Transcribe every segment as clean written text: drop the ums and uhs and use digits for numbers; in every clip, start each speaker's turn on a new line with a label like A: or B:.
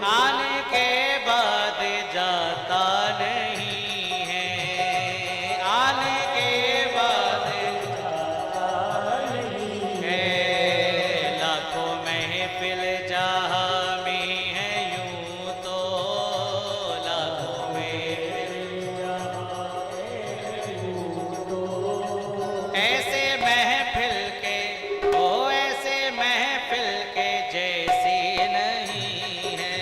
A: आने के बाद जाता नहीं है, आने के बाद जाता नहीं है। लाखों महफिल जहाँ में है यूं तो, लाखों महफिल जहाँ में यूं तो, ऐसे महफिल के ओ ऐसे महफिल के जैसे नहीं है,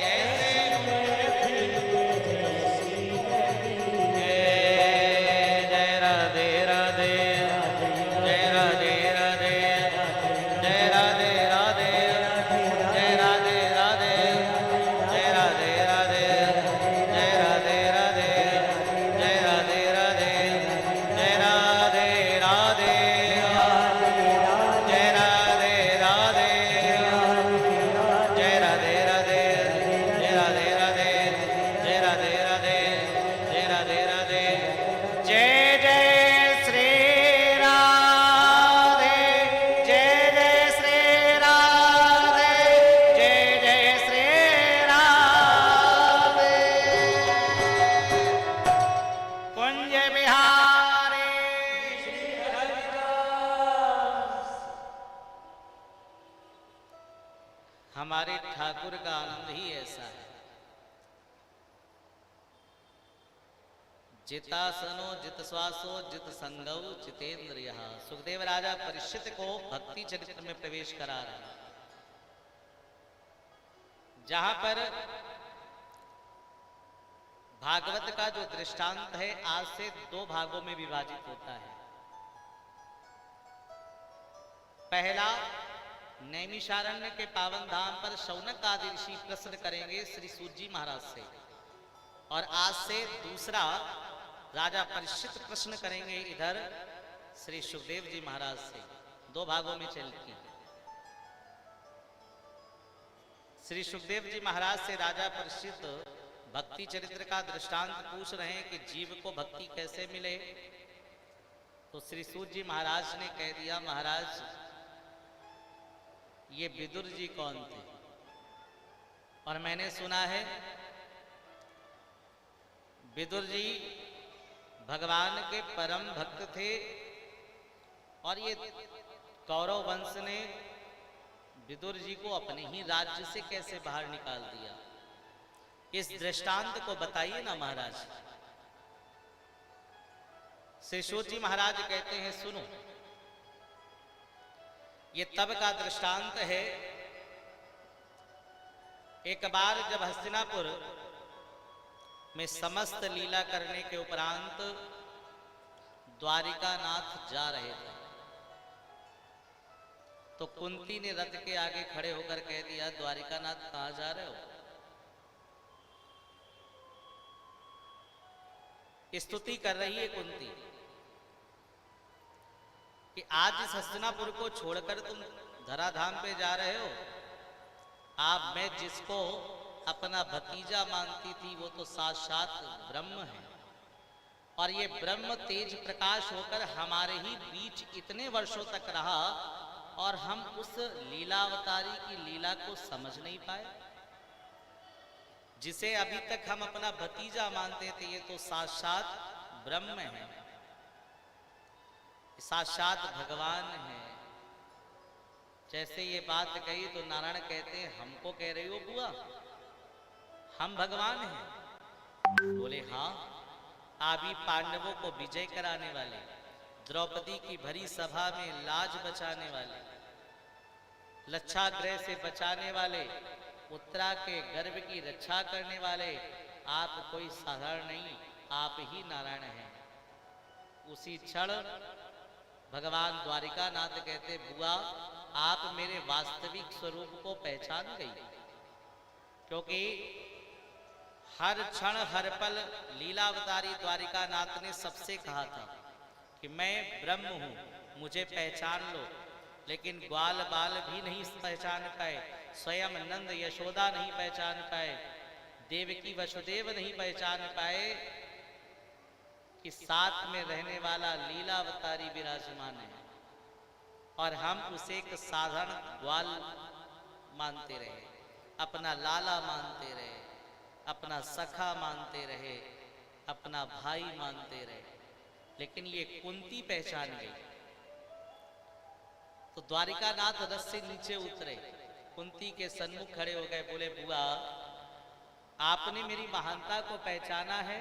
A: ऐसे महफिल के जैसी नहीं है। जय राधे राधे, जय राधे राधे, जय राधे राधे, जय राधे राधे, जय राधे राधे, जय राधे राधे, जय राधे राधे, जय राधे राधे, जय राधे राधे, जय राधे राधे, जय राधे राधे, जय राधे राधे, जय राधे राधे। जय जय श्री राधे, जय जय श्री राधे, जय जय श्री राधे। कुंज बिहारी श्री हरिदास। हमारे ठाकुर का आनंद ही ऐसा है। जितासनो जित श्वासो जित संगौ जितेंद्रिय। सुखदेव राजा परीक्षित को भक्ति चरित्र में प्रवेश करा रहे हैं, जहां पर भागवत का जो दृष्टांत है आज से दो भागों में विभाजित होता है। पहला, नैमिषारण्य के पावन धाम पर शौनक आदि ऋषि प्रश्न करेंगे श्री सूत जी महाराज से, और आज से दूसरा राजा परीक्षित प्रश्न करेंगे इधर श्री सुखदेव जी महाराज से। दो भागों में चलती है। श्री सुखदेव जी महाराज से राजा परीक्षित भक्ति चरित्र का दृष्टांत पूछ रहे हैं कि जीव को भक्ति कैसे मिले। तो श्री सूत जी महाराज ने कह दिया, महाराज ये विदुर जी कौन थे? और मैंने सुना है विदुर जी भगवान के परम भक्त थे, और ये कौरव वंश ने विदुर जी को अपने ही राज्य से कैसे बाहर निकाल दिया? इस दृष्टांत को बताइए ना महाराज। श्री सूत जी महाराज कहते हैं, सुनो, ये तब का दृष्टांत है। एक बार जब हस्तिनापुर में समस्त लीला करने के उपरांत द्वारिकानाथ जा रहे थे, तो कुंती ने रथ के आगे खड़े होकर कह दिया, द्वारिकानाथ कहां जा रहे हो? स्तुति कर रही है कुंती कि आज इस हस्तिनापुर को छोड़कर तुम धराधाम पे जा रहे हो। आप मैं जिसको अपना भतीजा मानती थी वो तो साक्षात ब्रह्म है, और ये ब्रह्म तेज प्रकाश होकर हमारे ही बीच इतने वर्षों तक रहा, और हम उस लीलावतारी की लीला को समझ नहीं पाए। जिसे अभी तक हम अपना भतीजा मानते थे ये तो साक्षात ब्रह्म है, साक्षात भगवान है। जैसे ये बात कही तो नारायण कहते हैं, हमको कह रही हो बुआ, हम भगवान हैं? बोले हाँ, आदि पांडवों को विजय कराने वाले, द्रौपदी की भरी सभा में लाज बचाने वाले, लच्छाग्रह से बचाने वाले, उत्तरा के गर्भ की रक्षा करने वाले, आप कोई साधारण नहीं, आप ही नारायण हैं। उसी क्षण भगवान द्वारिकानाथ कहते, बुआ आप मेरे वास्तविक स्वरूप को पहचान गई, क्योंकि हर क्षण हर पल लीलावतारी द्वारिकानाथ ने सबसे कहा था कि मैं ब्रह्म हूं, मुझे पहचान लो। लेकिन ग्वाल बाल भी नहीं पहचान पाए, स्वयं नंद यशोदा नहीं पहचान पाए, देवकी वसुदेव नहीं पहचान पाए कि साथ में रहने वाला लीलावतारी विराजमान है, और हम उसे एक साधारण ग्वाल मानते रहे। अपना लाला मानते रहे, अपना सखा मानते रहे, अपना भाई मानते रहे, लेकिन ये कुंती पहचान गई। तो द्वारिकानाथ रथ से नीचे उतरे, कुंती के सन्मुख खड़े हो गए, बोले बुआ आपने मेरी महानता को पहचाना है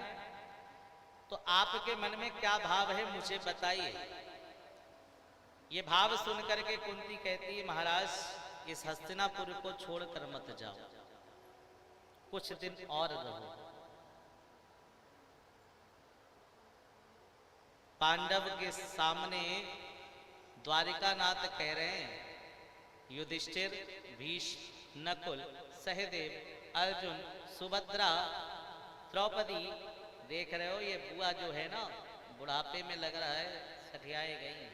A: तो आपके मन में क्या भाव है मुझे बताइए। ये भाव सुन करके कुंती कहती है महाराज इस हस्तिनापुर को छोड़कर मत जाओ, कुछ दिन और रहो। पांडव के सामने द्वारिकानाथ कह रहे हैं युधिष्ठिर, भीष्म, नकुल, सहदेव, अर्जुन, सुभद्रा, द्रौपदी, देख रहे हो ये बुआ जो है ना बुढ़ापे में लग रहा है सठियाए गई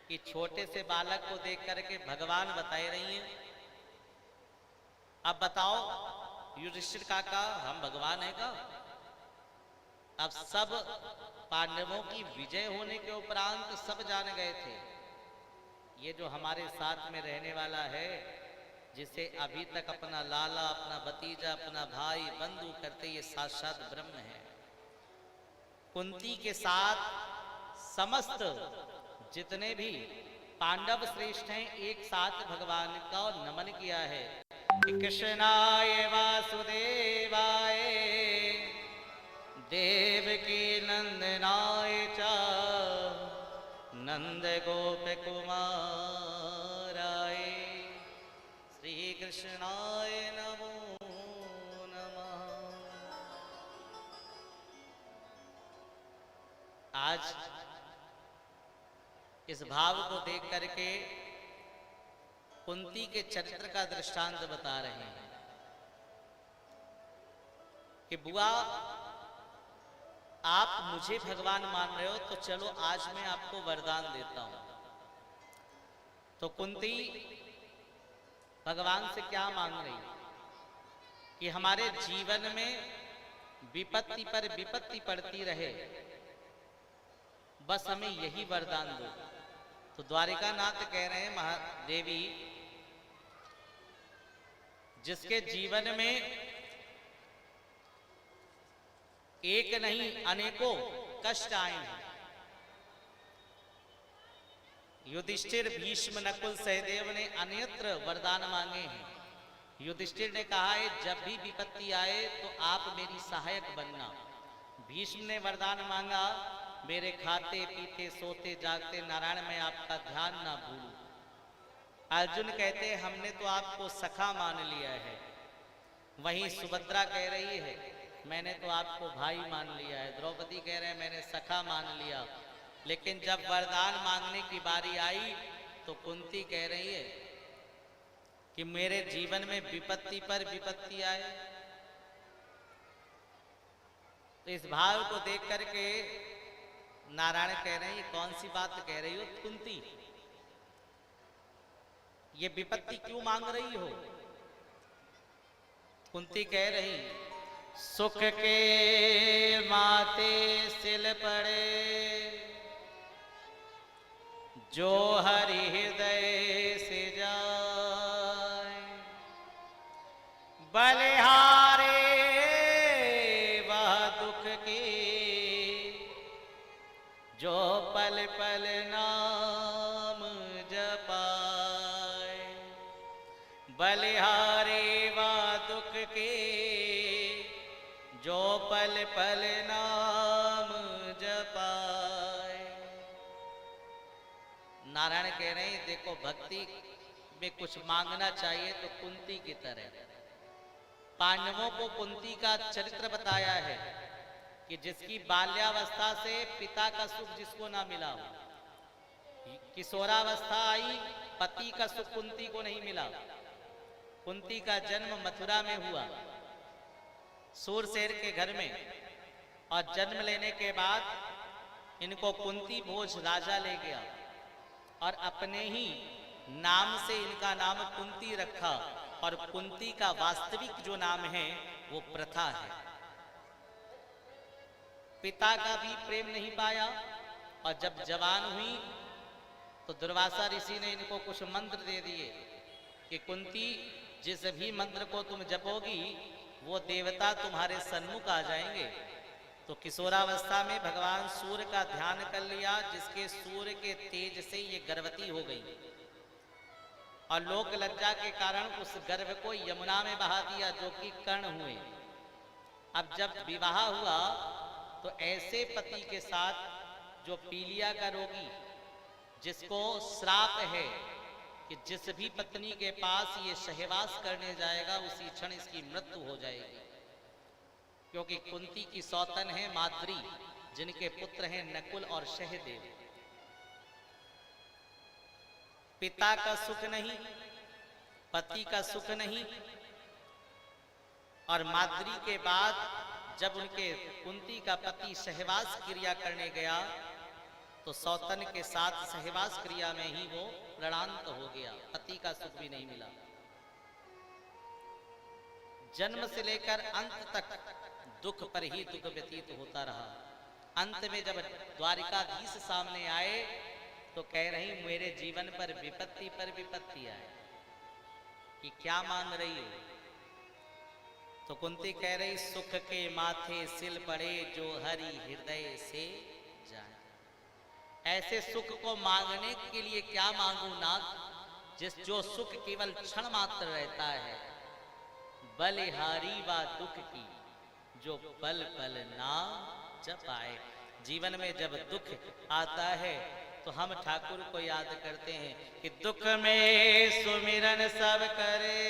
A: कि छोटे से बालक को देख करके भगवान बताए रही हैं। अब बताओ युधिष्ठिर काका हम भगवान है का? अब सब पांडवों की विजय होने के उपरांत सब जान गए थे ये जो हमारे साथ में रहने वाला है, जिसे अभी तक अपना लाला, अपना भतीजा, अपना भाई, बंधु करते, ये साक्षात ब्रह्म है। कुंती के साथ समस्त जितने भी पांडव श्रेष्ठ हैं एक साथ भगवान का नमन किया है। कृष्णाय वासुदेवाय देवकी नंदनाय च नंद गोप कुमाराय श्री कृष्णाय नमो नमः। आज इस भाव को देख करके कुंती के चरित्र का दृष्टांत बता रहे हैं कि बुआ आप मुझे भगवान मान रहे हो तो चलो आज मैं आपको वरदान देता हूं। तो कुंती भगवान से क्या मांग रही कि हमारे जीवन में विपत्ति पर विपत्ति पड़ती रहे, बस हमें यही वरदान दो। तो द्वारिकानाथ कह रहे हैं महादेवी जिसके जीवन में एक नहीं अनेकों कष्ट आए हैं, युधिष्ठिर, भीष्म, नकुल, सहदेव ने अन्यत्र वरदान मांगे हैं। युधिष्ठिर ने कहा है जब भी विपत्ति आए तो आप मेरी सहायक बनना। भीष्म ने वरदान मांगा मेरे खाते पीते सोते जागते नारायण में आपका ध्यान ना भूलूं। अर्जुन कहते हमने तो आपको सखा मान लिया है। वहीं सुभद्रा कह रही है मैंने तो आपको भाई मान लिया है। द्रौपदी कह रहे हैं मैंने सखा मान लिया। लेकिन जब वरदान मांगने की बारी आई तो कुंती कह रही है कि मेरे जीवन में विपत्ति पर विपत्ति आए। तो इस भाव को देख करके नारायण कह रहे हैं ये कौन सी बात कह रही हो कुंती, ये विपत्ति क्यों मांग रही हो? कुंती कह रही सुख के माते सिल पड़े जो हरि हृदय से जाए, बलिहारे वह दुख की जो पल पल नाम जपाए, बलिहारे वह दुख की जो पल पल नाम जपाए। नारायण कह रहे हैं देखो भक्ति में कुछ मांगना चाहिए तो कुंती की तरह। पांडवों को कुंती का चरित्र बताया है कि जिसकी बाल्यावस्था से पिता का सुख जिसको ना मिला हो, किशोरावस्था आई पति का सुख कुंती को नहीं मिला। कुंती का जन्म मथुरा में हुआ सूरसेन के घर में, और जन्म लेने के बाद इनको कुंती भोज राजा ले गया और अपने ही नाम से इनका नाम कुंती रखा। और कुंती का वास्तविक जो नाम है वो प्रथा है। पिता का भी प्रेम नहीं पाया और जब जवान हुई तो दुर्वासा ऋषि ने इनको कुछ मंत्र दे दिए कि कुंती जिस भी मंत्र को तुम जपोगी वो देवता तुम्हारे सन्मुख आ जाएंगे। तो किशोरावस्था में भगवान सूर्य का ध्यान कर लिया, जिसके सूर्य के तेज से ये गर्भवती हो गई और लोक लज्जा के कारण उस गर्भ को यमुना में बहा दिया, जो कि कर्ण हुए। अब जब विवाह हुआ तो ऐसे पति के साथ जो पीलिया का रोगी, जिसको श्राप है कि जिस भी पत्नी के पास ये सहवास करने जाएगा उसी क्षण इसकी मृत्यु हो जाएगी, क्योंकि कुंती की सौतन है माद्री, जिनके पुत्र हैं नकुल और सहदेव। पिता का सुख नहीं, पति का सुख नहीं, और माद्री के बाद जब उनके कुंती का पति सहवास क्रिया करने गया तो सौतन के साथ सहवास क्रिया में ही वो प्राणांत हो गया, पति का सुख भी नहीं मिला। जन्म से लेकर अंत तक दुख पर ही दुख व्यतीत होता रहा। अंत में जब द्वारिकाधीश सामने आए तो कह रही मेरे जीवन पर विपत्ति आए कि क्या मांग रही हो। तो कुंती कह रही सुख के माथे सिल पड़े जो हरि हृदय से जाए। ऐसे सुख को मांगने के लिए क्या मांगू नाथ, जो सुख केवल क्षण मात्र रहता है। बलिहारी व दुख की जो पल पल ना जपाए। जीवन में जब दुख आता है तो हम ठाकुर को याद करते हैं कि दुख में सुमिरन सब करे,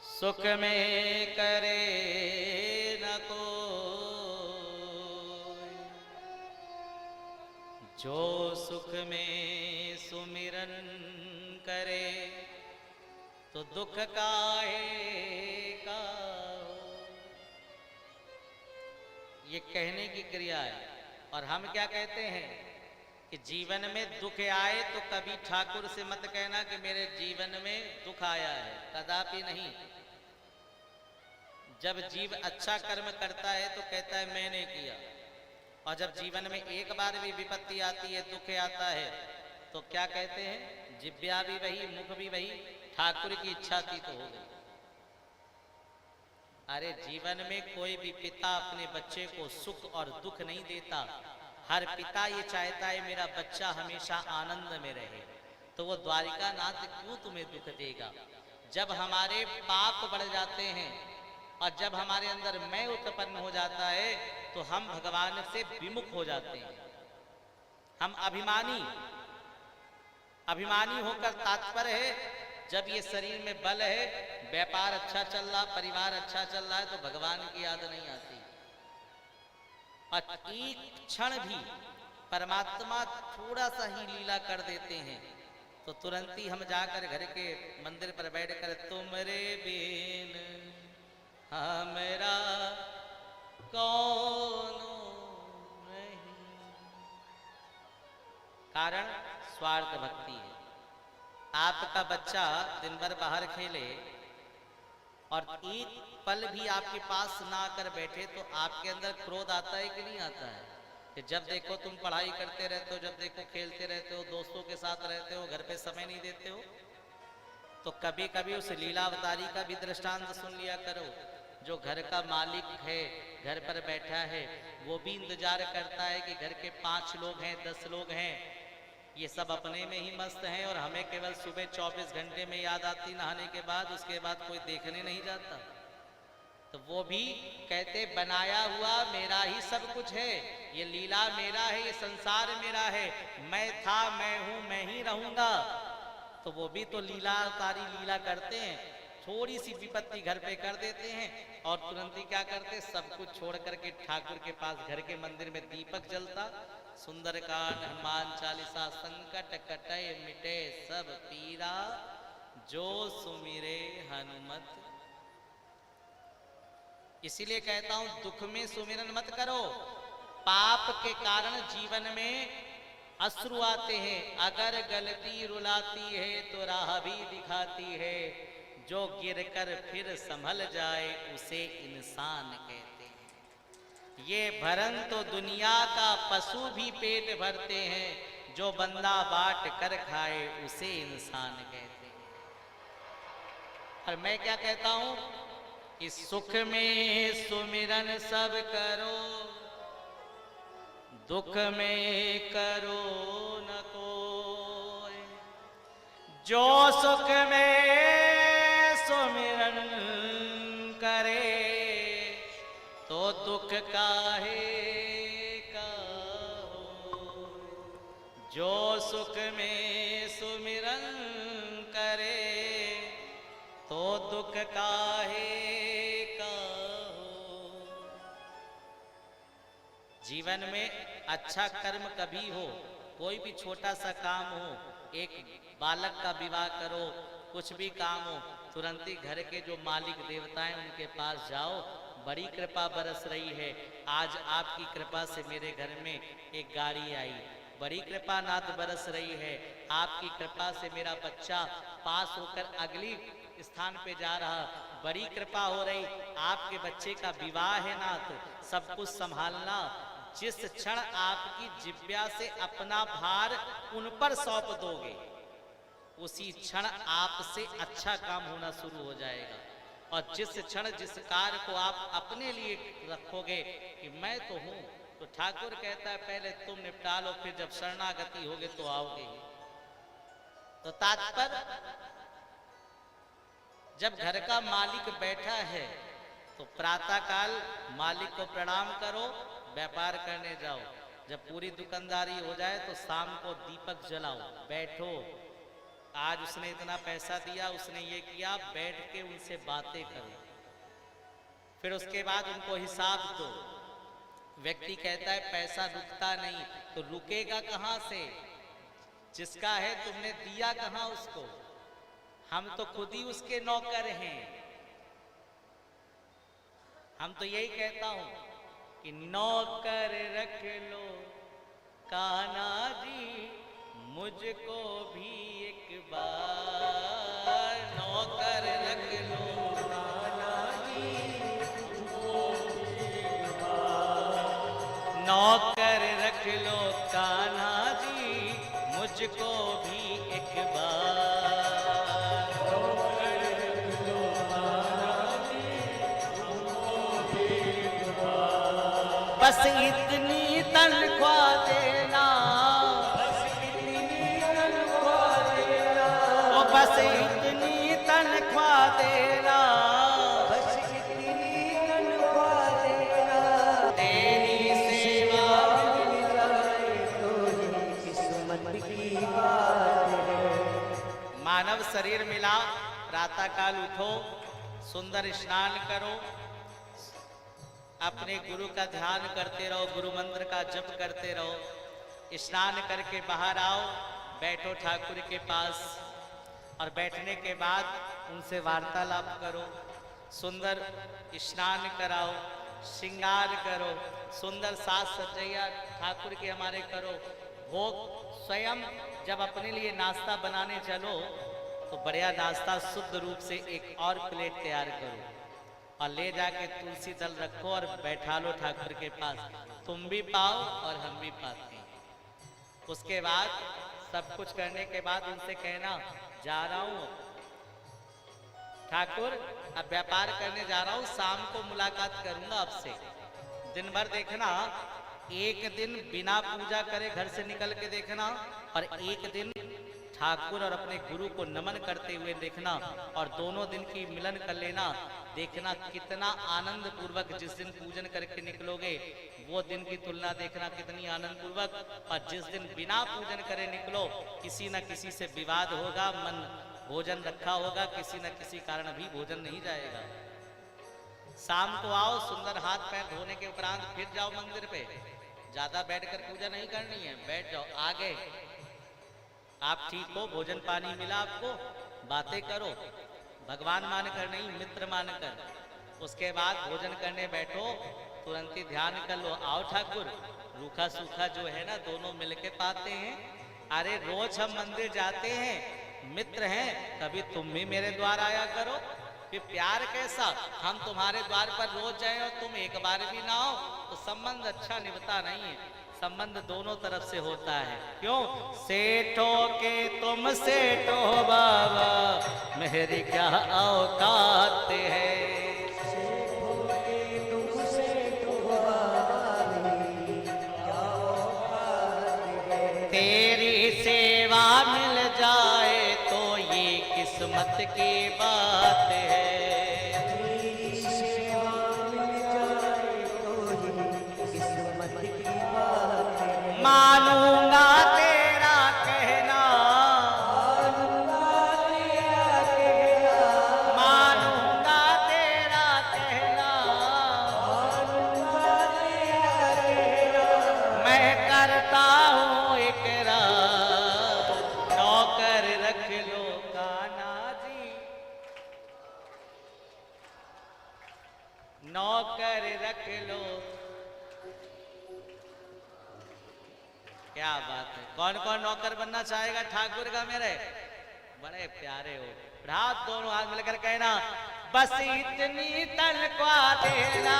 A: सुख में करे न कोई। जो सुख में सुमिरन करे तो दुख काहे का हो। ये कहने की क्रिया है। और हम क्या कहते हैं कि जीवन में दुख आए तो कभी ठाकुर से मत कहना कि मेरे जीवन में दुख आया है, कदापि नहीं। जब जीव अच्छा कर्म करता है तो कहता है मैंने किया, और जब जीवन में एक बार भी विपत्ति आती है, दुख आता है, तो क्या कहते हैं, जिब्या भी वही मुख भी वही, ठाकुर की इच्छा थी तो हो गई। अरे जीवन में कोई भी पिता अपने बच्चे को सुख और दुख नहीं देता। हर पिता ये चाहता है मेरा बच्चा हमेशा आनंद में रहे। तो वो द्वारिका नाथ क्यों तुम्हें दुख देगा। जब हमारे पाप बढ़ जाते हैं और जब हमारे अंदर मैं उत्पन्न हो जाता है तो हम भगवान से विमुख हो जाते हैं। हम अभिमानी होकर तात्पर्य है जब ये शरीर में बल है, व्यापार अच्छा चल रहा, परिवार अच्छा चल रहा है, तो भगवान की याद नहीं आती। और एक क्षण भी परमात्मा थोड़ा सा ही लीला कर देते हैं तो तुरंत ही हम जाकर घर के मंदिर पर बैठकर तुमरे बिन हमरा कौन नहीं। कारण स्वार्थ भक्ति है। आपका बच्चा दिन भर बाहर खेले और एक पल भी आपके पास ना आकर बैठे तो आपके अंदर क्रोध आता है कि नहीं आता है। कि जब देखो तुम पढ़ाई करते रहते हो, जब देखो खेलते रहते हो, दोस्तों के साथ रहते हो, घर पे समय नहीं देते हो। तो कभी कभी उस लीलावतारी का भी दृष्टांत सुन लिया करो। जो घर का मालिक है, घर पर बैठा है, वो भी इंतजार करता है कि घर के 5 लोग हैं, 10 लोग हैं, ये सब अपने में ही मस्त हैं और हमें केवल सुबह 24 घंटे में याद आती नहाने के बाद, उसके बाद कोई देखने नहीं जाता। तो वो भी कहते बनाया हुआ मेरा ही सब कुछ है, ये लीला मेरा है, ये संसार मेरा है, मैं था, मैं हूं, मैं ही रहूंगा। तो वो भी तो लीलावतारी लीला करते हैं। थोड़ी सी विपत्ति घर पे कर देते हैं और तुरंत ही क्या करते, सब कुछ छोड़ करके ठाकुर के पास घर के मंदिर में दीपक जलता, सुंदरकांड, हनुमान चालीसा, संकट कटे मिटे सब पीरा, जो सुमिरे हनुमत। इसीलिए कहता हूं दुख में सुमिरन मत करो। पाप के कारण जीवन में अश्रु आते हैं। अगर गलती रुलाती है तो राह भी दिखाती है, जो गिरकर फिर संभल जाए उसे इंसान कहते हैं। ये भरन तो दुनिया का पशु भी पेट भरते हैं, जो बंदा बांट कर खाए उसे इंसान कहते हैं। और मैं क्या कहता हूं कि सुख में सुमिरन सब करो, दुख में करो न कोई। जो सुख में सुमिरन करे तो दुख काहे का हो। जो सुख में सुमिरन करे तो दुख काहे का हो। जीवन में अच्छा कर्म कभी हो, कोई भी छोटा सा काम हो, एक बालक का विवाह करो, कुछ भी काम हो, तुरंत ही घर के जो मालिक देवताएं उनके पास जाओ, बड़ी कृपा बरस रही है, आज आपकी कृपा से मेरे घर में एक गाड़ी आई, बड़ी कृपा नाथ बरस रही है, आपकी कृपा से मेरा बच्चा पास होकर अगली स्थान पे जा रहा, बड़ी कृपा हो रही, आपके बच्चे का विवाह है नाथ, सब कुछ संभालना। जिस क्षण आपकी जिब्या से अपना भार उन पर सौंप दोगे, उसी क्षण आपसे अच्छा काम होना शुरू हो जाएगा। और जिस क्षण जिस कार्य को आप अपने लिए रखोगे कि मैं तो हूं, तो ठाकुर कहता है पहले तुम निपटा लो, फिर जब शरणागति होगे तो आओगे। तो तात्पर्य, जब घर का मालिक बैठा है तो प्रातः काल मालिक को प्रणाम करो, व्यापार करने जाओ, जब पूरी दुकानदारी हो जाए तो शाम को दीपक जलाओ, बैठो, आज उसने इतना पैसा दिया, उसने ये किया, बैठ के उनसे बातें करो, फिर उसके बाद उनको हिसाब दो। व्यक्ति कहता है पैसा रुकता नहीं, तो रुकेगा कहां से? जिसका है तुमने दिया कहां उसको? हम तो खुद ही उसके नौकर हैं। हम तो यही कहता हूं कि नौकर रख लो कान्हा जी, मुझको भी एक बार। नौकर रख लो कान्हा जी, मुझको भी एक बार। नौकर रख लो कान्हा जी, मुझको भी एक बार। नौकर रख लो कान्हा जी, मुझको भी एक बार। बस इतनी तनख्वाह देना, बस इतनी तनख्वाह देना, ओ बस इतनी तनख्वाह देना, बस इतनी तनख्वाह देना। तेरी सेवा मिल जाए तो ही किस्मत की बात है। मानव शरीर मिला, प्रातः काल उठो, सुंदर स्नान करो, अपने गुरु का ध्यान करते रहो, गुरु मंत्र का जप करते रहो, स्नान करके बाहर आओ, बैठो ठाकुर के पास, और बैठने के बाद उनसे वार्तालाप करो, सुंदर स्नान कराओ, श्रृंगार करो, सुंदर साज सज्जैया ठाकुर के हमारे करो, भोग स्वयं जब अपने लिए नाश्ता बनाने चलो तो बढ़िया नाश्ता शुद्ध रूप से एक और प्लेट तैयार करो और ले जाके तुलसी दल रखो और बैठा लो ठाकुर के पास, तुम भी पाओ और हम भी पाते हैं। उसके बाद सब कुछ करने के बाद उनसे कहना जा रहा हूं ठाकुर, अब व्यापार करने जा रहा हूं, शाम को मुलाकात करूंगा आपसे। दिन भर देखना, एक दिन बिना पूजा करे घर से निकल के देखना, और एक दिन ठाकुर और अपने गुरु को नमन करते हुए देखना, और दोनों दिन की मिलन कर लेना। देखना कितना आनंद पूर्वक जिस दिन पूजन करके निकलोगे, वो दिन की तुलना देखना कितनी आनंद पूर्वक, और जिस दिन बिना पूजन करे निकलो, किसी न किसी से विवाद होगा, मन भोजन रखा होगा, किसी न किसी कारण भी भोजन नहीं जाएगा। शाम को आओ, सुंदर हाथ पैर धोने के उपरांत फिर जाओ मंदिर पे, ज्यादा बैठकर पूजा नहीं करनी है, बैठ जाओ। आगे आप ठीक हो, भोजन पानी मिला आपको, बातें करो, भगवान मानकर नहीं मित्र मानकर। उसके बाद भोजन करने बैठो, तुरंत ही ध्यान कर लो, आओ ठाकुर, रूखा सूखा जो है ना दोनों मिलके पाते हैं। अरे रोज हम मंदिर जाते हैं, मित्र हैं, कभी तुम भी मेरे द्वार आया करो। फिर प्यार कैसा, हम तुम्हारे द्वार पर रोज जाए और तुम एक बार भी ना आओ, तो संबंध अच्छा निभता नहीं है। संबंध दोनों तरफ से होता है। क्यों? सेठों के तुम सेठो बाबा, मेरी क्या औकात है। तेरी सेवा मिल जाए तो ये किस्मत की बात है।
B: तेरी सेवा मिल जाए तो ये किस्मत की बात है।
A: मानूंगा तेरा कहना,
B: मानूंगा तेरा कहना,
A: मानूंगा तेरा कहना,
B: मानूंगा तेरा कहना।
A: मैं करता हूँ इकरार, नौकर रख लो कान्हा जी, नौकर रख लो। क्या बात है। कौन कौन नौकर बनना चाहेगा ठाकुर का मेरे? बड़े प्यारे हो। हाथ दोनों हाथ मिलकर कहना, बस इतनी तनख्वाह देना,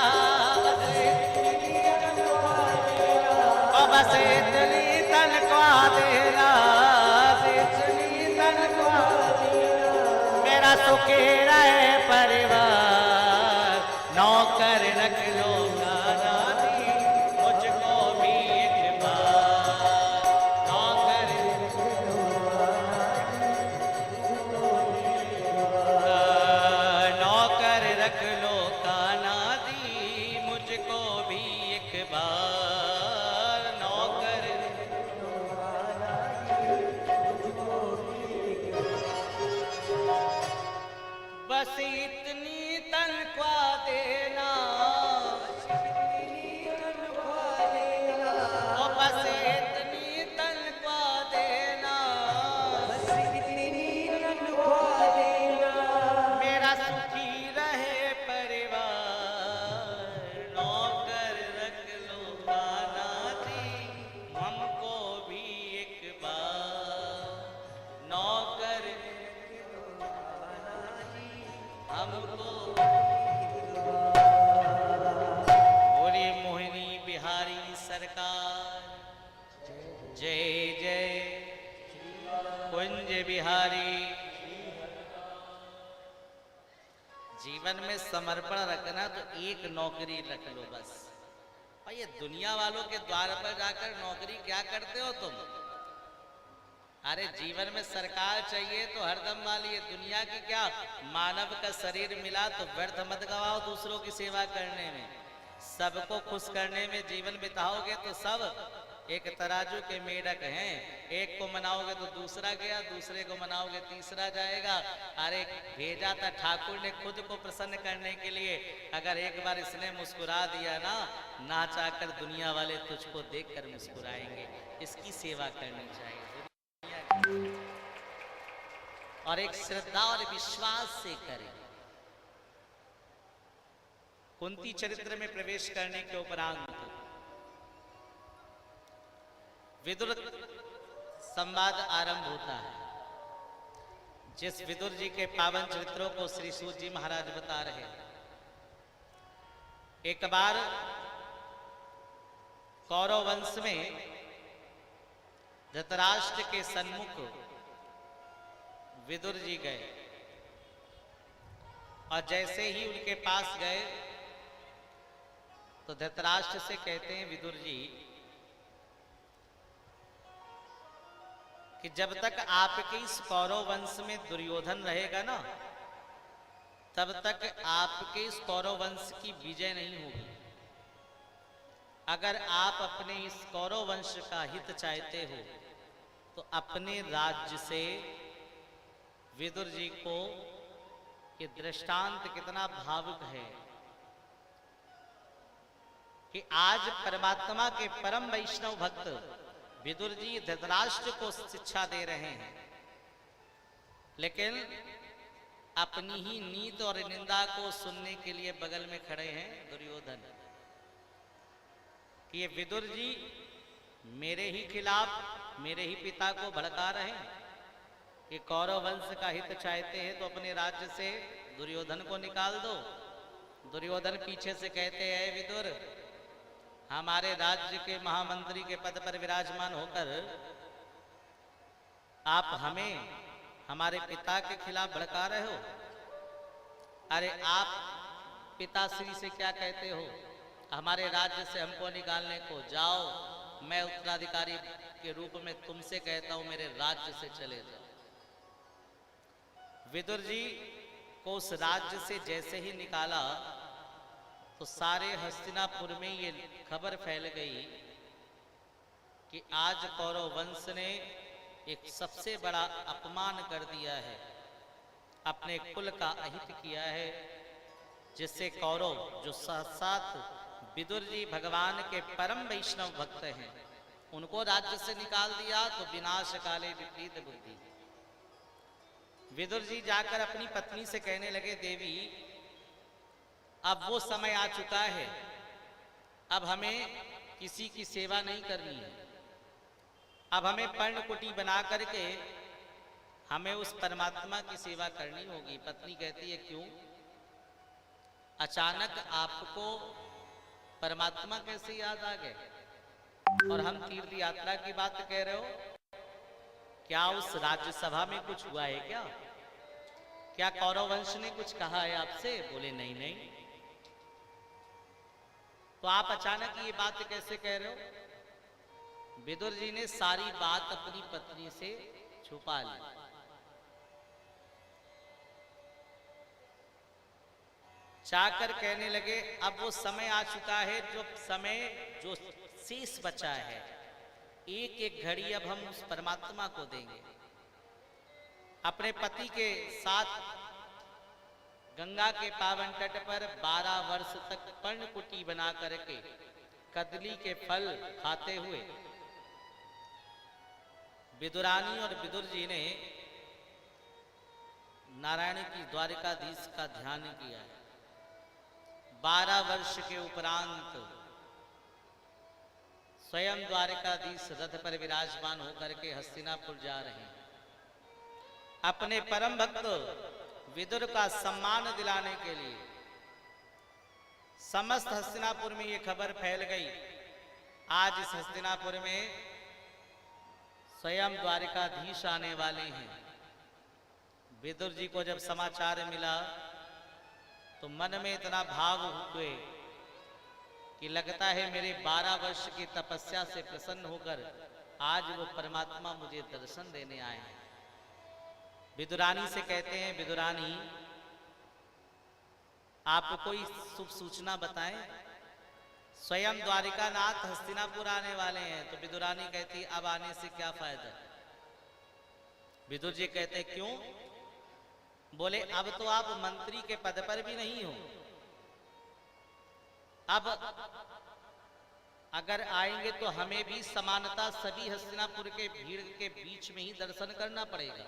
A: बस इतनी तनख्वाह देना, ओ बस इतनी तनख्वाह देना, बस इतनी तनख्वाह देना, मेरा सुखी रहे परिवार, नौकर रख लो कान्हा जी, मुझको भी एक बार, नौकर नौकर रख लो कान्हा जी, मुझको भी एक बार, नौकर। बस इतनी तनख्वाह देना, ओ बस इतनी तनख्वाह देना, मेरा सुखी रहे परिवार, नौकर रख लो कान्हा जी, हमको भी एक बार, नौकर हमको। बोले मोहिनी बिहारी सरकार, जय जय कुंज बिहारी। जीवन में समर्पण रखना तो एक नौकरी रख लो बस। और ये दुनिया वालों के द्वार पर जाकर नौकरी क्या करते हो तुम? अरे जीवन में सरकार चाहिए तो हरदम वाली ये दुनिया की क्या, मानव का शरीर मिला तो व्यर्थ मत गवाओ दूसरों की सेवा करने में, सबको खुश करने में जीवन बिताओगे तो सब एक तराजू के मेढक हैं, एक को मनाओगे तो दूसरा गया, दूसरे को मनाओगे तीसरा जाएगा। अरे भेजा था ठाकुर ने खुद को प्रसन्न करने के लिए, अगर एक बार इसने मुस्कुरा दिया ना, ना चाहकर दुनिया वाले तुझको देखकर मुस्कुराएंगे। इसकी सेवा करनी चाहिए और एक श्रद्धा और विश्वास से करें। कुंती चरित्र में प्रवेश करने के उपरांत विदुर संवाद आरंभ होता है, जिस विदुर जी के पावन चरित्रों को श्री सूत जी महाराज बता रहे हैं। एक बार कौरव वंश में धृतराष्ट्र के सन्मुख विदुर जी गए और जैसे ही उनके पास गए तो धृतराष्ट्र से कहते हैं, विदुर जी कि जब तक आपके इस कौरव वंश में दुर्योधन रहेगा ना, तब तक आपके इस कौरव वंश की विजय नहीं होगी। अगर आप अपने इस कौरव वंश का हित चाहते हो तो अपने राज्य से विदुर जी को ये दृष्टांत कितना भावुक है कि आज परमात्मा के परम वैष्णव भक्त विदुर जी धृतराष्ट्र को शिक्षा दे रहे हैं, लेकिन अपनी ही नीत और निंदा को सुनने के लिए बगल में खड़े हैं दुर्योधन कि ये विदुर जी मेरे ही खिलाफ मेरे ही पिता को भड़का रहे हैं कि कौरव वंश का हित चाहते हैं तो अपने राज्य से दुर्योधन को निकाल दो। दुर्योधन पीछे से कहते हैं, विदुर हमारे राज्य के महामंत्री के पद पर विराजमान होकर आप हमें हमारे पिता के खिलाफ भड़का रहे हो। अरे आप पिताश्री से क्या कहते हो? हमारे राज्य से हमको निकालने को। जाओ, मैं उत्तराधिकारी के रूप में तुमसे कहता हूं मेरे राज्य से चले जाओ। विदुर जी को उस राज्य से जैसे ही निकाला तो सारे हस्तिनापुर में ये खबर फैल गई कि आज कौरव वंश ने एक सबसे बड़ा अपमान कर दिया है, अपने कुल का अहित किया है, जिससे कौरव जो साथ विदुर जी भगवान के परम वैष्णव भक्त हैं उनको राज्य से निकाल दिया तो विनाश काले विपरीत बुद्धि। विदुर जी जाकर अपनी पत्नी से कहने लगे, देवी अब वो समय आ चुका है, अब हमें किसी की सेवा नहीं करनी है, अब हमें पर्णकुटी बना करके हमें उस परमात्मा की सेवा करनी होगी। पत्नी कहती है, क्यों? अचानक आपको परमात्मा कैसे याद आ गए? और हम तीर्थ यात्रा की बात कह रहे हो, क्या उस राज्यसभा में कुछ हुआ है क्या? क्या कौरव वंश ने कुछ कहा है आपसे? बोले नहीं नहीं। तो आप अचानक ये बात कैसे कह रहे हो? विदुर जी ने सारी बात अपनी पत्नी से छुपा ली। जाकर कहने लगे, अब वो समय आ चुका है, जो शेष बचा है, एक एक घड़ी अब हम उस परमात्मा को देंगे। अपने पति के साथ गंगा के पावन तट पर 12 वर्ष तक पर्णकुटी बना करके कदली के फल खाते हुए विदुरानी और विदुर जी ने नारायण की द्वारिकाधीश का ध्यान किया है। 12 वर्ष के उपरांत स्वयं द्वारिकाधीश रथ पर विराजमान होकर के हस्तिनापुर जा रहे हैं। अपने परम भक्त विदुर का सम्मान दिलाने के लिए समस्त हस्तिनापुर में ये खबर फैल गई। आज इस हस्तिनापुर में स्वयं द्वारिकाधीश आने वाले हैं। विदुर जी को जब समाचार मिला तो मन में इतना भाव हुए कि लगता है मेरे 12 वर्ष की तपस्या से प्रसन्न होकर आज वो परमात्मा मुझे दर्शन देने आए हैं। विदुरानी से कहते हैं, विदुरानी आप कोई शुभ सूचना बताएं, स्वयं द्वारिकानाथ हस्तिनापुर आने वाले हैं। तो विदुरानी कहती, अब आने से क्या फायदा? विदुर जी कहते, क्यों? बोले, अब तो आप मंत्री के पद पर भी नहीं हो, अब अगर आएंगे तो हमें भी समानता सभी हस्तिनापुर के भीड़ के बीच में ही दर्शन करना पड़ेगा।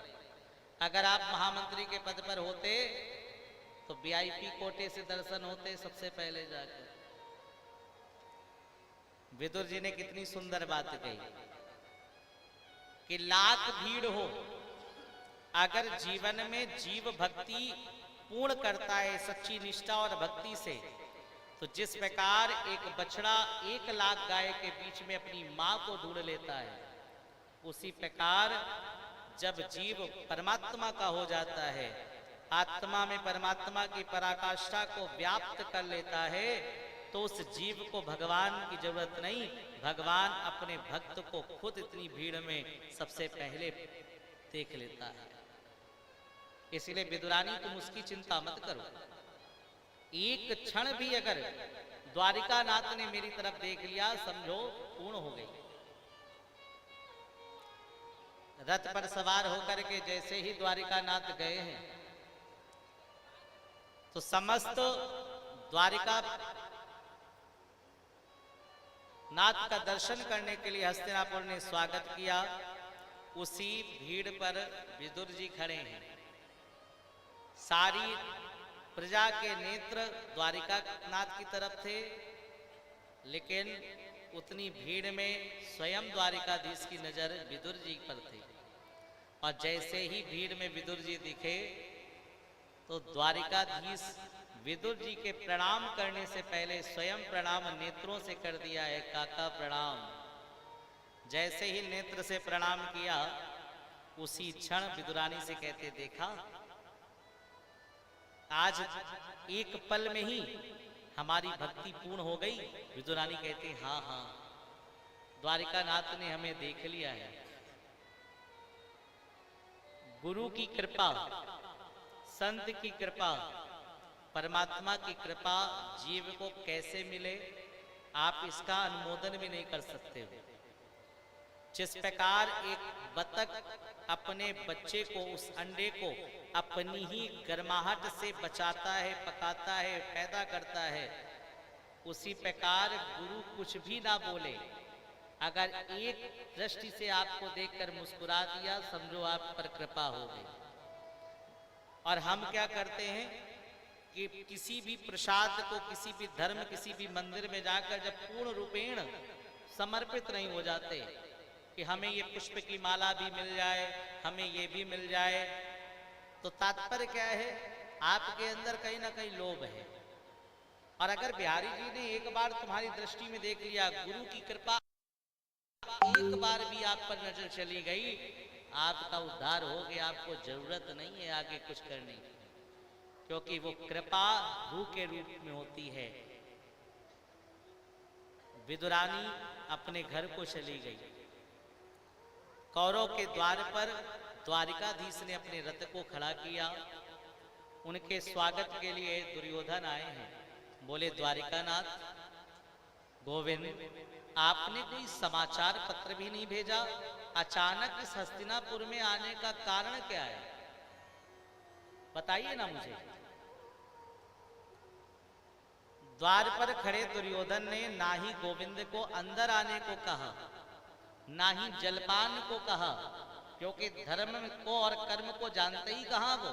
A: अगर आप महामंत्री के पद पर होते तो वीआईपी कोटे से दर्शन होते सबसे पहले जाकर। विदुर जी ने कितनी सुंदर बात कही कि लाख भीड़ हो, अगर जीवन में जीव भक्ति पूर्ण करता है सच्ची निष्ठा और भक्ति से, तो जिस प्रकार एक बछड़ा 1 लाख गाय के बीच में अपनी मां को ढूंढ लेता है, उसी प्रकार जब जीव परमात्मा का हो जाता है, आत्मा में परमात्मा की पराकाष्ठा को व्याप्त कर लेता है, तो उस जीव को भगवान की जरूरत नहीं, भगवान अपने भक्त को खुद इतनी भीड़ में सबसे पहले देख लेता है। इसलिए विदुरानी तुम उसकी चिंता मत करो, एक क्षण भी अगर द्वारिकानाथ ने मेरी तरफ देख लिया, समझो पूर्ण हो गई। रथ पर सवार होकर के जैसे ही द्वारिकानाथ गए हैं तो समस्त द्वारिका नाथ का दर्शन करने के लिए हस्तिनापुर ने स्वागत किया। उसी भीड़ पर विदुर जी खड़े हैं। सारी प्रजा के नेत्र द्वारिका नाथ की तरफ थे, लेकिन उतनी भीड़ में स्वयं द्वारिकाधीश की नजर विदुर जी पर थी। और जैसे ही भीड़ में विदुर जी दिखे तो द्वारिकाधीश विदुर जी के प्रणाम करने से पहले स्वयं प्रणाम नेत्रों से कर दिया है। काका प्रणाम। जैसे ही नेत्र से प्रणाम किया, उसी क्षण विदुरानी से कहते, देखा आज एक पल में ही हमारी भक्ति पूर्ण हो गई। विदुरानी कहते, हाँ हाँ, द्वारिकानाथ ने हमें देख लिया है। गुरु की कृपा, संत की कृपा, परमात्मा की कृपा जीव को कैसे मिले, आप इसका अनुमोदन भी नहीं कर सकते हो। जिस प्रकार एक बतख अपने बच्चे को, उस अंडे को अपनी ही गर्माहट से बचाता है, पकाता है, पैदा करता है, उसी प्रकार गुरु कुछ भी ना बोले, अगर एक दृष्टि से आपको देखकर मुस्कुरा दिया, समझो आप पर कृपा हो गई। और हम क्या करते हैं कि किसी भी प्रसाद को, किसी भी धर्म, किसी भी मंदिर में जाकर जब पूर्ण रूपेण समर्पित नहीं हो जाते कि हमें ये पुष्प की माला भी मिल जाए, हमें ये भी मिल जाए, तो तात्पर्य क्या है, आपके अंदर कहीं ना कहीं लोभ है। और अगर बिहारी जी ने एक बार तुम्हारी दृष्टि में देख लिया, गुरु की कृपा एक बार भी आप पर नजर चली गई, आपका उद्धार हो गया, आपको जरूरत नहीं है आगे कुछ करने की, क्योंकि वो कृपा भू के रूप में होती है। विदुरानी अपने घर को चली गई। कौरव के द्वार पर द्वारिकाधीश ने अपने रथ को खड़ा किया। उनके स्वागत के लिए दुर्योधन आए हैं। बोले, द्वारिकानाथ गोविंद, आपने कोई समाचार पत्र भी नहीं भेजा, अचानक इस हस्तिनापुर में आने का कारण क्या है, बताइए ना मुझे। द्वार पर खड़े दुर्योधन ने ना ही गोविंद को अंदर आने को कहा, ना ही जलपान को कहा, क्योंकि धर्म को और कर्म को जानते ही कहां वो।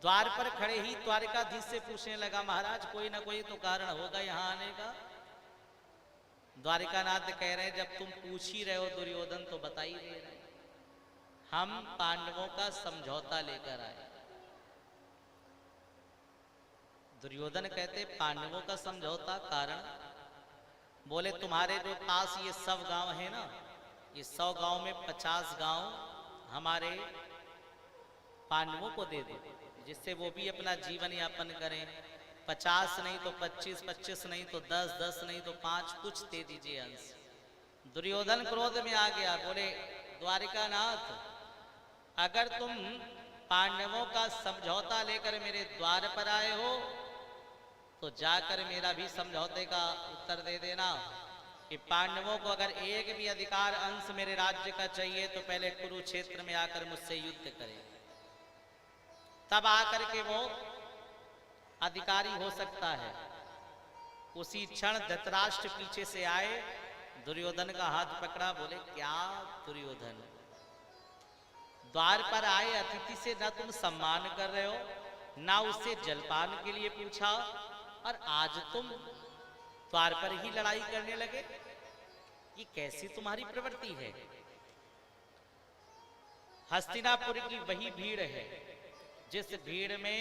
A: द्वार पर खड़े ही द्वारिकाधीश से पूछने लगा, महाराज कोई ना कोई तो कारण होगा यहां आने का। द्वारिकानाथ कह रहे हैं, जब तुम पूछ ही रहे हो दुर्योधन, तो बता ही दे रहे, हम पांडवों का समझौता लेकर आए। दुर्योधन कहते, पांडवों का समझौता, कारण? बोले, तुम्हारे जो पास ये 100 गांव है ना, ये 100 गांव में 50 गांव हमारे पांडवों को दे दो, जिससे वो भी अपना जीवन यापन करें। 50 नहीं तो 25, 25 नहीं तो 10, 10 नहीं तो 5, कुछ दे दीजिए अंश। दुर्योधन क्रोध में आ गया। बोले, द्वारिकानाथ, अगर तुम पांडवों का समझौता लेकर मेरे द्वार पर आए हो, तो जाकर मेरा भी समझौते का उत्तर दे देना कि पांडवों को अगर एक भी अधिकार अंश मेरे राज्य का चाहिए, तो पहले कुरुक्षेत्र में आकर मुझसे युद्ध करें, तब आकर के वो अधिकारी हो सकता है। उसी क्षण धृतराष्ट्र पीछे से आए, दुर्योधन का हाथ पकड़ा। बोले, क्या दुर्योधन, द्वार पर आए अतिथि से ना तुम सम्मान कर रहे हो, ना उससे जलपान के लिए पूछा, और आज तुम द्वार पर ही लड़ाई करने लगे। ये कैसी तुम्हारी प्रवृत्ति है? हस्तिनापुर की वही भीड़ है जिस भीड़ में